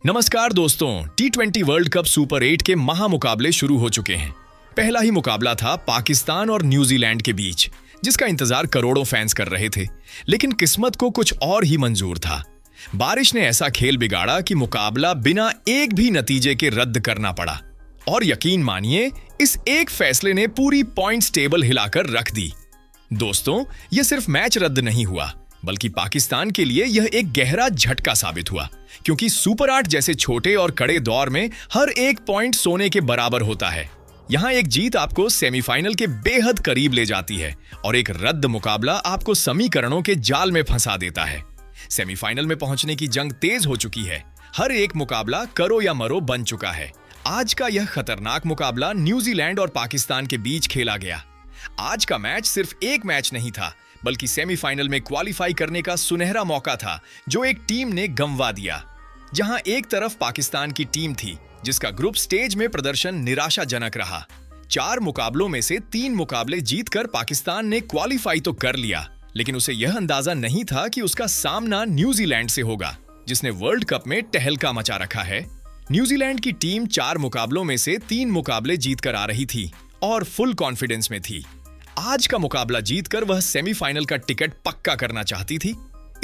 नमस्कार दोस्तों, T20 world cup super 8 के महामुकाबले शुरू हो चुके हैं। पहला ही मुकाबला था पाकिस्तान और न्यूजीलैंड के बीच, जिसका इंतजार करोड़ों फैंस कर रहे थे। लेकिन किस्मत को कुछ और ही मंजूर था। बारिश ने ऐसा खेल बिगाड़ा कि मुकाबला बिना एक भी नतीजे के रद्द करना पड़ा। और यकीन मानिए, इस एक फैसले ने पूरी पॉइंट्स टेबल हिलाकर रख दी। दोस्तों, यह सिर्फ मैच रद्द नहीं हुआ, बल्कि पाकिस्तान के लिए यह एक गहरा झटका साबित हुआ, क्योंकि सुपर 8 जैसे छोटे और कड़े दौर में हर एक पॉइंट सोने के बराबर होता है। यहां एक जीत आपको सेमीफाइनल के बेहद करीब ले जाती है और एक रद्द मुकाबला आपको समीकरणों के जाल में फंसा देता है। सेमीफाइनल में पहुंचने की जंग तेज हो चुकी है। हर एक मुकाबला करो या मरो बन चुका है। आज का यह खतरनाक मुकाबला न्यूजीलैंड और पाकिस्तान के बीच खेला गया। आज का मैच सिर्फ एक मैच नहीं था, बल्कि सेमीफाइनल में क्वालिफाई करने का सुनहरा मौका था, जो एक टीम ने गंवा दिया। जहां एक तरफ पाकिस्तान की टीम थी, जिसका ग्रुप स्टेज में प्रदर्शन निराशाजनक रहा। 4 मुकाबलों में से 3 मुकाबले जीतकर पाकिस्तान ने क्वालिफाई तो कर लिया, लेकिन उसे यह अंदाजा नहीं था कि उसका सामना न्यूजीलैंड से होगा, जिसने वर्ल्ड कप में तहलका मचा रखा है। न्यूजीलैंड की टीम 4 मुकाबलों में से 3 मुकाबले जीतकर आ रही थी और फुल कॉन्फिडेंस में थी। आज का मुकाबला जीतकर वह सेमीफाइनल का टिकट पक्का करना चाहती थी।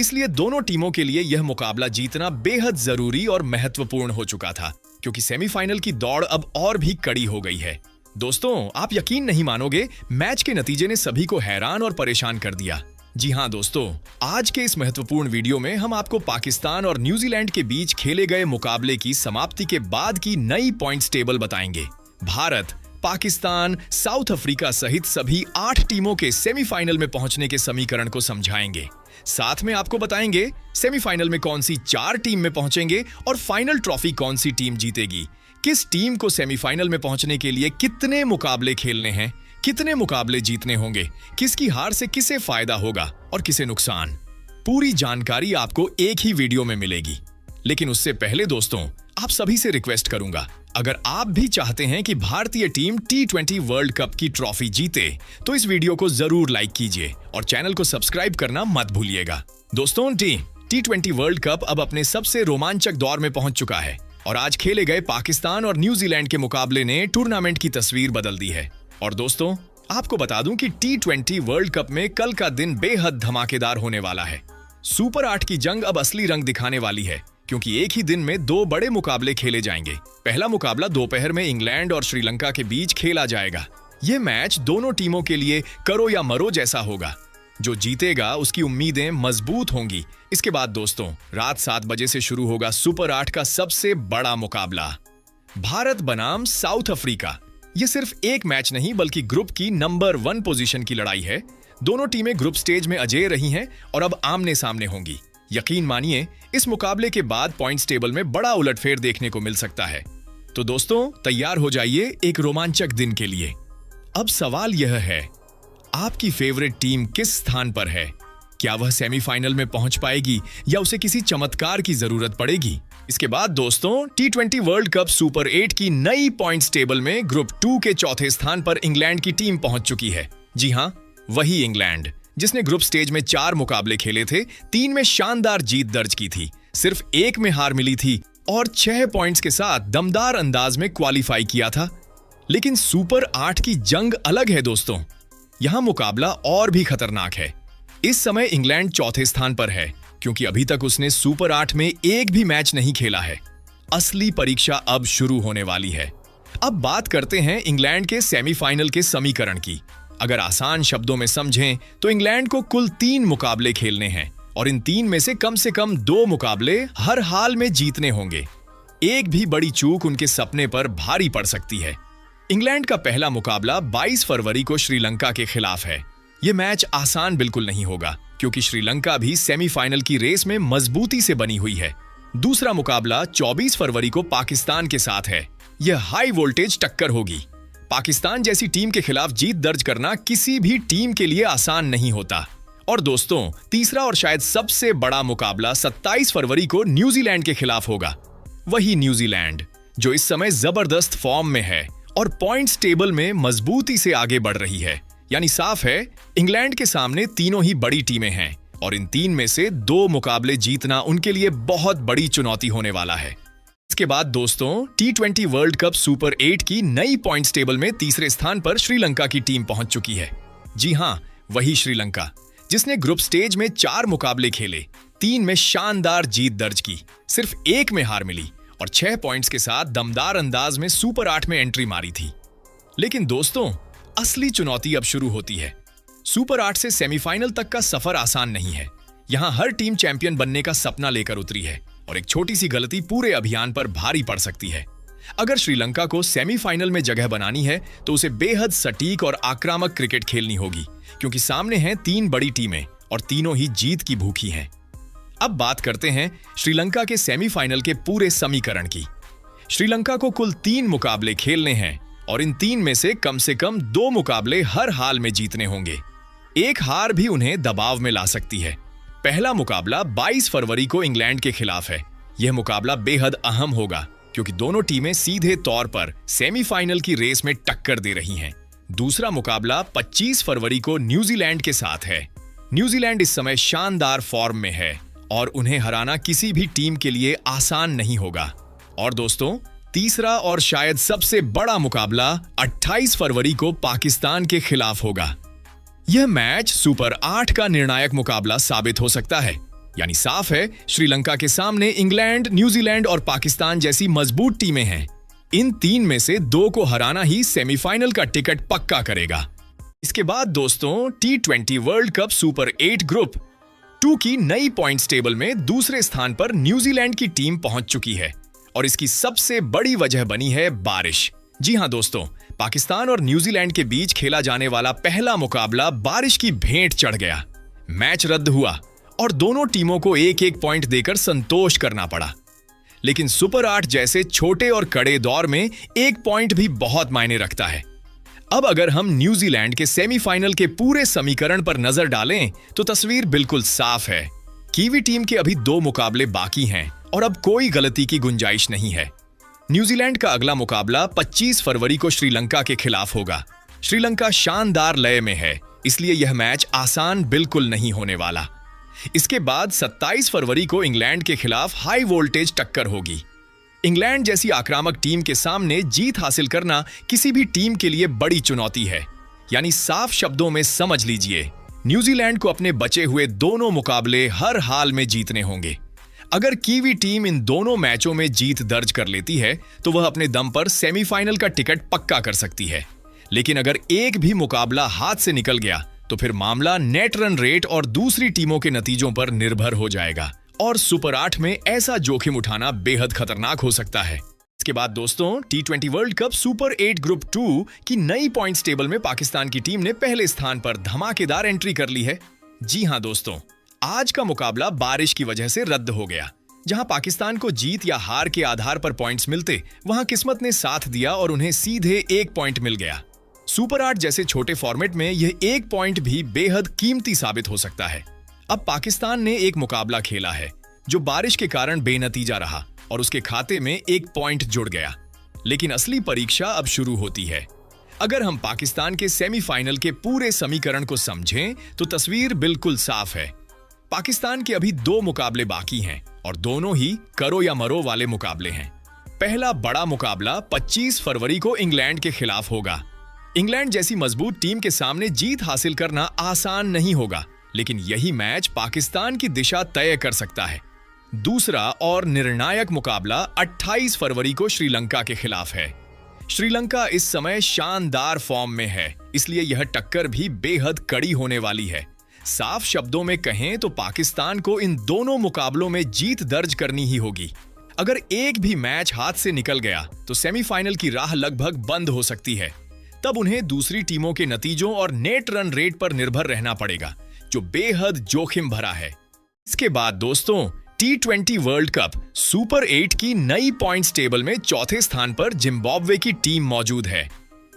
इसलिए दोनों टीमों के लिए यह मुकाबला जीतना बेहद जरूरी और महत्वपूर्ण हो चुका था, क्योंकि सेमीफाइनल की दौड़ अब और भी कड़ी हो गई है। दोस्तों, आप यकीन नहीं मानोगे, मैच के नतीजे ने सभी को हैरान और परेशान कर दिया। जी हां दोस्तों, आज के इस महत्वपूर्ण वीडियो में हम आपको पाकिस्तान और न्यूजीलैंड के बीच खेले गए मुकाबले की समाप्ति के बाद की नई पॉइंट्स टेबल बताएंगे। भारत, पाकिस्तान, साउथ अफ्रीका सहित सभी 8 टीमों के सेमीफाइनल में पहुंचने के समीकरण को समझाएंगे। साथ में आपको बताएंगे सेमीफाइनल में कौन सी 4 टीम में पहुंचेंगे और फाइनल ट्रॉफी कौन सी टीम जीतेगी। किस टीम को सेमीफाइनल में पहुंचने के लिए कितने मुकाबले खेलने हैं, कितने मुकाबले जीतने होंगे, किसकी हार से किसे फायदा होगा और किसे नुकसान। पूरी जानकारी आपको एक ही वीडियो में मिलेगी। लेकिन उससे पहले दोस्तों, आप सभी से रिक्वेस्ट करूंगा, अगर आप भी चाहते हैं कि भारतीय टीम T20 वर्ल्ड कप की ट्रॉफी जीते, तो इस वीडियो को जरूर लाइक कीजिए और चैनल को सब्सक्राइब करना मत भूलिएगा। दोस्तों, T20 वर्ल्ड कप अब अपने सबसे रोमांचक दौर में पहुंच चुका है और आज खेले गए पाकिस्तान और न्यूजीलैंड के मुकाबले ने टूर्नामेंट की तस्वीर बदल दी है। और दोस्तों, आपको बता दूं कि T20 वर्ल्ड कप में कल का दिन बेहद धमाकेदार होने वाला है। सुपर 8 की जंग अब असली रंग दिखाने वाली है, क्योंकि एक ही दिन में 2 बड़े मुकाबले खेले जाएंगे। पहला मुकाबला दोपहर में इंग्लैंड और श्रीलंका के बीच खेला जाएगा। यह मैच दोनों टीमों के लिए करो या मरो जैसा होगा। जो जीतेगा उसकी उम्मीदें मजबूत होंगी। इसके बाद दोस्तों, रात 7 बजे से शुरू होगा सुपर 8 का सबसे बड़ा मुकाबला, भारत बनाम साउथ अफ्रीका। यह सिर्फ एक मैच नहीं, बल्कि ग्रुप की नंबर 1 पोजीशन की लड़ाई है। दोनों टीमें ग्रुप स्टेज में अजेय रही हैं और अब आमने सामने होंगी। यकीन मानिए, इस मुकाबले के बाद पॉइंट्स टेबल में बड़ा उलटफेर देखने को मिल सकता है। तो दोस्तों, तैयार हो जाइए एक रोमांचक दिन के लिए। अब सवाल यह है, आपकी फेवरेट टीम किस स्थान पर है? क्या वह सेमीफाइनल में पहुंच पाएगी या उसे किसी चमत्कार की जरूरत पड़ेगी? इसके बाद दोस्तों, T20 वर्ल्ड कप सुपर 8 की नई पॉइंट्स टेबल में ग्रुप 2 के चौथे स्थान पर इंग्लैंड की टीम पहुंच चुकी है। जी हां, वही इंग्लैंड जिसने ग्रुप स्टेज में 4 मुकाबले खेले थे, 3 में शानदार जीत दर्ज की थी, सिर्फ 1 में हार मिली थी और 6 पॉइंट्स के साथ दमदार अंदाज में क्वालिफाई किया था। लेकिन सुपर 8 की जंग अलग है दोस्तों। यहां मुकाबला और भी खतरनाक है। इस समय इंग्लैंड चौथे स्थान पर है, क्योंकि अभी तक उसने सुपर 8 में एक भी मैच नहीं खेला है। असली परीक्षा अब शुरू होने वाली है। अब बात करते हैं इंग्लैंड के सेमीफाइनल के समीकरण की। अगर आसान शब्दों में समझें तो इंग्लैंड को कुल 3 मुकाबले खेलने हैं और इन 3 में से कम 2 मुकाबले हर हाल में जीतने होंगे। एक भी बड़ी चूक उनके सपने पर भारी पड़ सकती है। इंग्लैंड का पहला मुकाबला 22 फरवरी को श्रीलंका के खिलाफ है। यह मैच आसान बिल्कुल नहीं होगा, क्योंकि श्रीलंका भी सेमीफाइनल की रेस में मजबूती से बनी हुई है। दूसरा मुकाबला 24 फरवरी को पाकिस्तान के साथ है। यह हाई वोल्टेज टक्कर होगी। पाकिस्तान जैसी टीम के खिलाफ जीत दर्ज करना किसी भी टीम के लिए आसान नहीं होता। और दोस्तों, तीसरा और शायद सबसे बड़ा मुकाबला 27 फरवरी को न्यूजीलैंड के खिलाफ होगा। वही न्यूजीलैंड जो इस समय जबरदस्त फॉर्म में है और पॉइंट्स टेबल में मजबूती से आगे बढ़ रही है। यानी साफ है, इंग्लैंड के सामने तीनों ही बड़ी टीमें हैं और इन 3 में से 2 मुकाबले जीतना उनके लिए बहुत बड़ी चुनौती होने वाला है। इसके बाद दोस्तों T20 वर्ल्ड कप सुपर 8 की नई पॉइंट्स टेबल में तीसरे स्थान पर श्रीलंका की टीम पहुंच चुकी है। जी हां, वही श्रीलंका जिसने ग्रुप स्टेज में 4 मुकाबले खेले, 3 में शानदार जीत दर्ज की, सिर्फ 1 में हार मिली और 6 पॉइंट्स के साथ दमदार अंदाज में सुपर 8 में एंट्री मारी थी। लेकिन दोस्तों, असली चुनौती अब शुरू होती है। सुपर 8 से सेमीफाइनल तक का सफर आसान नहीं है। यहां हर टीम चैंपियन बनने का सपना लेकर उतरी है और एक छोटी सी गलती पूरे अभियान पर भारी पड़ सकती है। अगर श्रीलंका को सेमीफाइनल में जगह बनानी है तो उसे बेहद सटीक और आक्रामक क्रिकेट खेलनी होगी, क्योंकि सामने हैं 3 बड़ी टीमें और तीनों ही जीत की भूखी हैं। अब बात करते हैं श्रीलंका के सेमीफाइनल के पूरे समीकरण की। श्रीलंका को कुल 3 मुकाबले खेलने हैं और इन 3 में से कम 2 मुकाबले हर हाल में जीतने होंगे। एक हार भी उन्हें दबाव में ला सकती है। पहला मुकाबला 22 फरवरी को इंग्लैंड के खिलाफ है। यह मुकाबला बेहद अहम होगा क्योंकि दोनों टीमें सीधे तौर पर सेमीफाइनल की रेस में टक्कर दे रही हैं। दूसरा मुकाबला 25 फरवरी को न्यूजीलैंड के साथ है। न्यूजीलैंड इस समय शानदार फॉर्म में है और उन्हें हराना किसी भी टीम के लिए आसान नहीं होगा। और दोस्तों, तीसरा और शायद सबसे बड़ा मुकाबला 28 फरवरी को पाकिस्तान के खिलाफ होगा। यह मैच सुपर 8 का निर्णायक मुकाबला साबित हो सकता है। यानी साफ है, श्रीलंका के सामने इंग्लैंड, न्यूजीलैंड और पाकिस्तान जैसी मजबूत टीमें हैं। इन 3 में से 2 को हराना ही सेमीफाइनल का टिकट पक्का करेगा। इसके बाद दोस्तों, T20 world cup super 8 group 2 की नई पॉइंट्स टेबल में दूसरे स्थान पर न्यूजीलैंड की टीम पहुंच चुकी है और इसकी सबसे बड़ी वजह बनी है बारिश। जी हां दोस्तों, पाकिस्तान और न्यूजीलैंड के बीच खेला जाने वाला पहला मुकाबला बारिश की भेंट चढ़ गया। मैच रद्द हुआ और दोनों टीमों को 1-1 पॉइंट देकर संतोष करना पड़ा। लेकिन सुपर 8 जैसे छोटे और कड़े दौर में 1 पॉइंट भी बहुत मायने रखता है। अब अगर हम न्यूजीलैंड के सेमीफाइनल के पूरे समीकरण पर नजर डालें तो तस्वीर बिल्कुल साफ है। कीवी टीम के अभी 2 मुकाबले बाकी हैं और अब कोई गलती की गुंजाइश नहीं है। न्यूजीलैंड का अगला मुकाबला 25 फरवरी को श्रीलंका के खिलाफ होगा। श्रीलंका शानदार लय में है, इसलिए यह मैच आसान बिल्कुल नहीं होने वाला। इसके बाद 27 फरवरी को इंग्लैंड के खिलाफ हाई वोल्टेज टक्कर होगी। इंग्लैंड जैसी आक्रामक टीम के सामने जीत हासिल करना किसी भी टीम के लिए बड़ी चुनौती है। यानी साफ शब्दों में समझ लीजिए, न्यूजीलैंड को अपने बचे हुए दोनों मुकाबले हर हाल में जीतने होंगे। अगर कीवी टीम इन दोनों मैचों में जीत दर्ज कर लेती है तो वह अपने दम पर सेमीफाइनल का टिकट पक्का कर सकती है। लेकिन अगर एक भी मुकाबला हाथ से निकल गया तो फिर मामला नेट रन रेट और दूसरी टीमों के नतीजों पर निर्भर हो जाएगा और सुपर 8 में ऐसा जोखिम उठाना बेहद खतरनाक हो सकता है। इसके बाद दोस्तों, T20 world cup super 8 group 2 की नई पॉइंट्स टेबल में पाकिस्तान की टीम ने पहले स्थान पर धमाकेदार एंट्री कर ली है। जी हां दोस्तों, आज का मुकाबला बारिश की वजह से रद्द हो गया। जहां पाकिस्तान को जीत या हार के आधार पर पॉइंट्स मिलते, वहां किस्मत ने साथ दिया और उन्हें सीधे 1 पॉइंट मिल गया। सुपर 8 जैसे छोटे फॉर्मेट में यह 1 पॉइंट भी बेहद कीमती साबित हो सकता है। अब पाकिस्तान ने एक मुकाबला खेला है जो बारिश के कारण बेनतीजा रहा और उसके खाते में 1 पॉइंट जुड़ गया। लेकिन असली परीक्षा अब शुरू होती है। अगर हम पाकिस्तान के सेमीफाइनल के पूरे समीकरण को समझें तो तस्वीर बिल्कुल साफ है। पाकिस्तान के अभी 2 मुकाबले बाकी हैं और दोनों ही करो या मरो वाले मुकाबले हैं। पहला बड़ा मुकाबला 25 फरवरी को इंग्लैंड के खिलाफ होगा। इंग्लैंड जैसी मजबूत टीम के सामने जीत हासिल करना आसान नहीं होगा, लेकिन यही मैच पाकिस्तान की दिशा तय कर सकता है। दूसरा और निर्णायक मुकाबला 28 फरवरी को श्रीलंका के खिलाफ है। श्रीलंका इस समय शानदार फॉर्म में है, इसलिए यह टक्कर भी बेहद कड़ी होने वाली है। साफ शब्दों में कहें तो पाकिस्तान को इन दोनों मुकाबलों में जीत दर्ज करनी ही होगी। अगर एक भी मैच हाथ से निकल गया तो सेमीफाइनल की राह लगभग बंद हो सकती है। तब उन्हें दूसरी टीमों के नतीजों और नेट रन रेट पर निर्भर रहना पड़ेगा, जो बेहद जोखिम भरा है। इसके बाद दोस्तों, T20 वर्ल्ड कप सुपर 8 की नई पॉइंट्स टेबल में चौथे स्थान पर जिम्बाब्वे की टीम मौजूद है।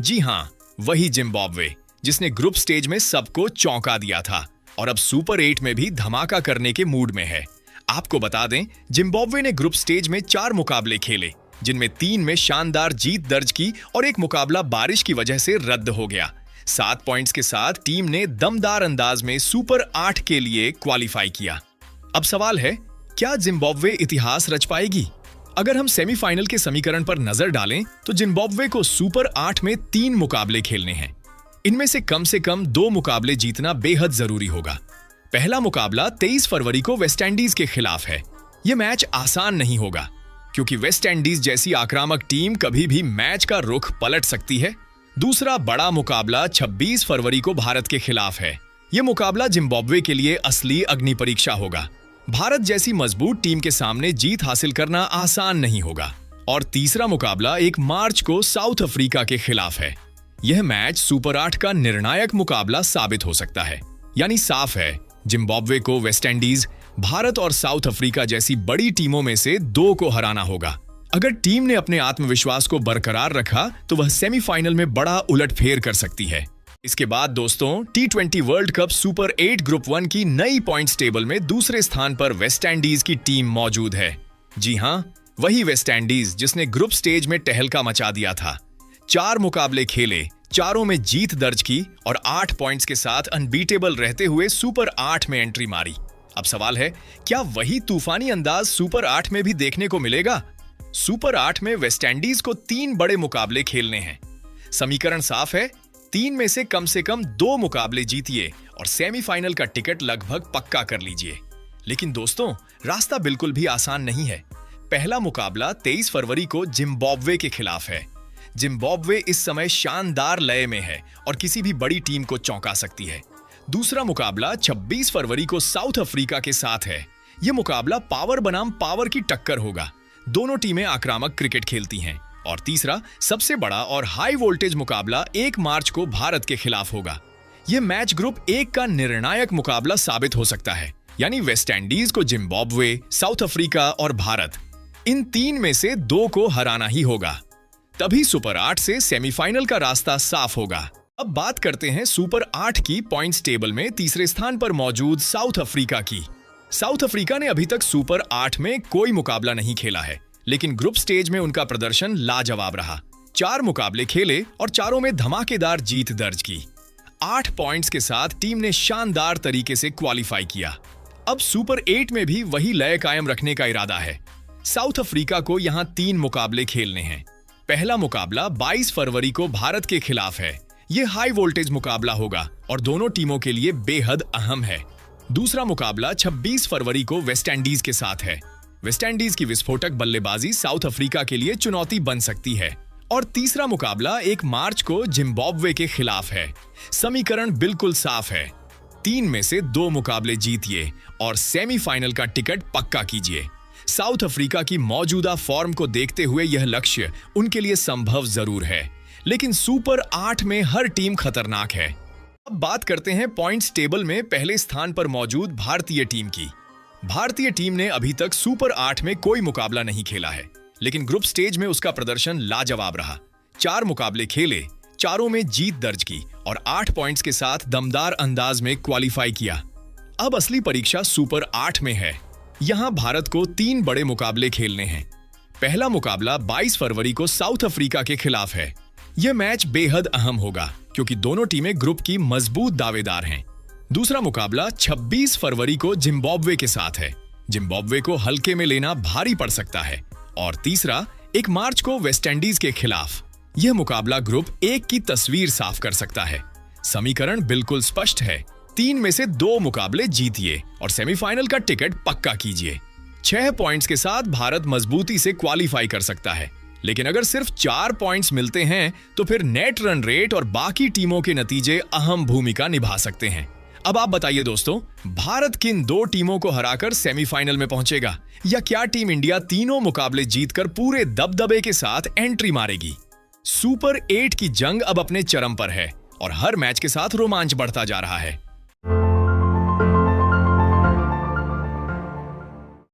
जी हां, वही जिम्बाब्वे जिसने ग्रुप स्टेज में सबको चौंका दिया था और अब सुपर 8 में भी धमाका करने के मूड में है। आपको बता दें, जिम्बाब्वे ने ग्रुप स्टेज में 4 मुकाबले खेले, जिनमें 3 में शानदार जीत दर्ज की और एक मुकाबला बारिश की वजह से रद्द हो गया। 7 पॉइंट्स के साथ टीम ने दमदार अंदाज में सुपर 8 के लिए क्वालिफाई किया। अब सवाल है, क्या जिम्बाब्वे इतिहास रच पाएगी? अगर हम सेमीफाइनल के समीकरण पर नजर डालें तो जिम्बाब्वे को सुपर 8 में 3 मुकाबले खेलने हैं। इनमें से कम 2 मुकाबले जीतना बेहद जरूरी होगा। पहला मुकाबला 23 फरवरी को वेस्टइंडीज के खिलाफ है। यह मैच आसान नहीं होगा क्योंकि वेस्टइंडीज जैसी आक्रामक टीम कभी भी मैच का रुख पलट सकती है। दूसरा बड़ा मुकाबला 26 फरवरी को भारत के खिलाफ है। यह मुकाबला जिम्बाब्वे के लिए असली अग्नि परीक्षा होगा। भारत जैसी मजबूत टीम के सामने जीत हासिल करना आसान नहीं होगा। और तीसरा मुकाबला 1 मार्च को साउथ अफ्रीका के खिलाफ है। यह मैच सुपर 8 का निर्णायक मुकाबला साबित हो सकता है। यानी साफ है, जिम्बाब्वे को वेस्टइंडीज, भारत और साउथ अफ्रीका जैसी बड़ी टीमों में से 2 को हराना होगा। अगर टीम ने अपने आत्मविश्वास को बरकरार रखा तो वह सेमीफाइनल में बड़ा उलटफेर कर सकती है। इसके बाद दोस्तों, T20 world cup super 8 group 1 की नई पॉइंट्स टेबल में दूसरे स्थान पर वेस्टइंडीज की टीम मौजूद है। जी हां, वही वेस्टइंडीज जिसने ग्रुप स्टेज में टहलका मचा दिया था। 4 मुकाबले खेले, चारों में जीत दर्ज की और 8 पॉइंट्स के साथ अनबीटेबल रहते हुए सुपर 8 में एंट्री मारी। अब सवाल है, क्या वही तूफानी अंदाज सुपर 8 में भी देखने को मिलेगा? सुपर 8 में वेस्टइंडीज को 3 बड़े मुकाबले खेलने हैं। समीकरण साफ है, 3 में से कम 2 मुकाबले जीतिए और सेमीफाइनल का टिकट लगभग पक्का कर लीजिए। लेकिन दोस्तों, रास्ता बिल्कुल भी आसान नहीं है। पहला मुकाबला 23 फरवरी को जिम्बाब्वे के खिलाफ है। जिम्बाब्वे इस समय शानदार लय में है और किसी भी बड़ी टीम को चौंका सकती है। दूसरा मुकाबला 26 फरवरी को साउथ अफ्रीका के साथ है। यह मुकाबला पावर बनाम पावर की टक्कर होगा। दोनों टीमें आक्रामक क्रिकेट खेलती हैं। और तीसरा सबसे बड़ा और हाई वोल्टेज मुकाबला 1 मार्च को भारत के खिलाफ होगा। यह मैच ग्रुप 1 का निर्णायक मुकाबला साबित हो सकता है। यानी वेस्टइंडीज को जिम्बाब्वे, साउथ अफ्रीका और भारत, इन 3 में से 2 को हराना ही होगा। तभी सुपर 8 से सेमीफाइनल का रास्ता साफ होगा। अब बात करते हैं सुपर 8 की पॉइंट्स टेबल में तीसरे स्थान पर मौजूद साउथ अफ्रीका की। साउथ अफ्रीका ने अभी तक सुपर 8 में कोई मुकाबला नहीं खेला है, लेकिन ग्रुप स्टेज में उनका प्रदर्शन लाजवाब रहा। 4 मुकाबले खेले और चारों में धमाकेदार जीत दर्ज की। 8 पॉइंट्स के साथ टीम ने शानदार तरीके से क्वालिफाई किया। अब सुपर 8 में भी वही लय कायम रखने का इरादा है। साउथ अफ्रीका को यहां 3 मुकाबले खेलने हैं। पहला मुकाबला 22 फरवरी को भारत के खिलाफ है। यह हाई वोल्टेज मुकाबला होगा और दोनों टीमों के लिए बेहद अहम है। दूसरा मुकाबला 26 फरवरी को वेस्टइंडीज के साथ है। वेस्टइंडीज की विस्फोटक बल्लेबाजी साउथ अफ्रीका के लिए चुनौती बन सकती है। और तीसरा मुकाबला 1 मार्च को जिम्बाब्वे के खिलाफ है। समीकरण बिल्कुल साफ है, 3 में से 2 मुकाबले जीतिए और सेमीफाइनल का टिकट पक्का कीजिए। साउथ अफ्रीका की मौजूदा फॉर्म को देखते हुए यह लक्ष्य उनके लिए संभव जरूर है, लेकिन सुपर 8 में हर टीम खतरनाक है। अब बात करते हैं पॉइंट्स टेबल में पहले स्थान पर मौजूद भारतीय टीम की। भारतीय टीम ने अभी तक सुपर 8 में कोई मुकाबला नहीं खेला है, लेकिन ग्रुप स्टेज में उसका प्रदर्शन लाजवाब रहा। 4 मुकाबले खेले, चारों में जीत दर्ज की और 8 पॉइंट्स के साथ दमदार अंदाज में क्वालिफाई किया। अब असली परीक्षा सुपर 8 में है। यहां भारत को 3 बड़े मुकाबले खेलने हैं। पहला मुकाबला 22 फरवरी को साउथ अफ्रीका के खिलाफ है। यह मैच बेहद अहम होगा क्योंकि दोनों टीमें ग्रुप की मजबूत दावेदार हैं। दूसरा मुकाबला 26 फरवरी को जिम्बाब्वे के साथ है। जिम्बाब्वे को हल्के में लेना भारी पड़ सकता है। और तीसरा 1 मार्च को वेस्टइंडीज के खिलाफ। यह मुकाबला ग्रुप 1 की तस्वीर साफ कर सकता है। समीकरण बिल्कुल स्पष्ट है, 3 में से 2 मुकाबले जीतिए और सेमीफाइनल का टिकट पक्का कीजिए। 6 पॉइंट्स के साथ भारत मजबूती से क्वालिफाई कर सकता है, लेकिन अगर सिर्फ 4 पॉइंट्स मिलते हैं तो फिर नेट रन रेट और बाकी टीमों के नतीजे अहम भूमिका निभा सकते हैं। अब आप बताइए दोस्तों, भारत किन 2 टीमों को हराकर सेमीफाइनल में पहुंचेगा, या क्या टीम इंडिया तीनों मुकाबले जीतकर पूरे दबदबे के साथ एंट्री मारेगी? सुपर 8 की जंग अब अपने चरम पर है और हर मैच के साथ रोमांच बढ़ता जा रहा है।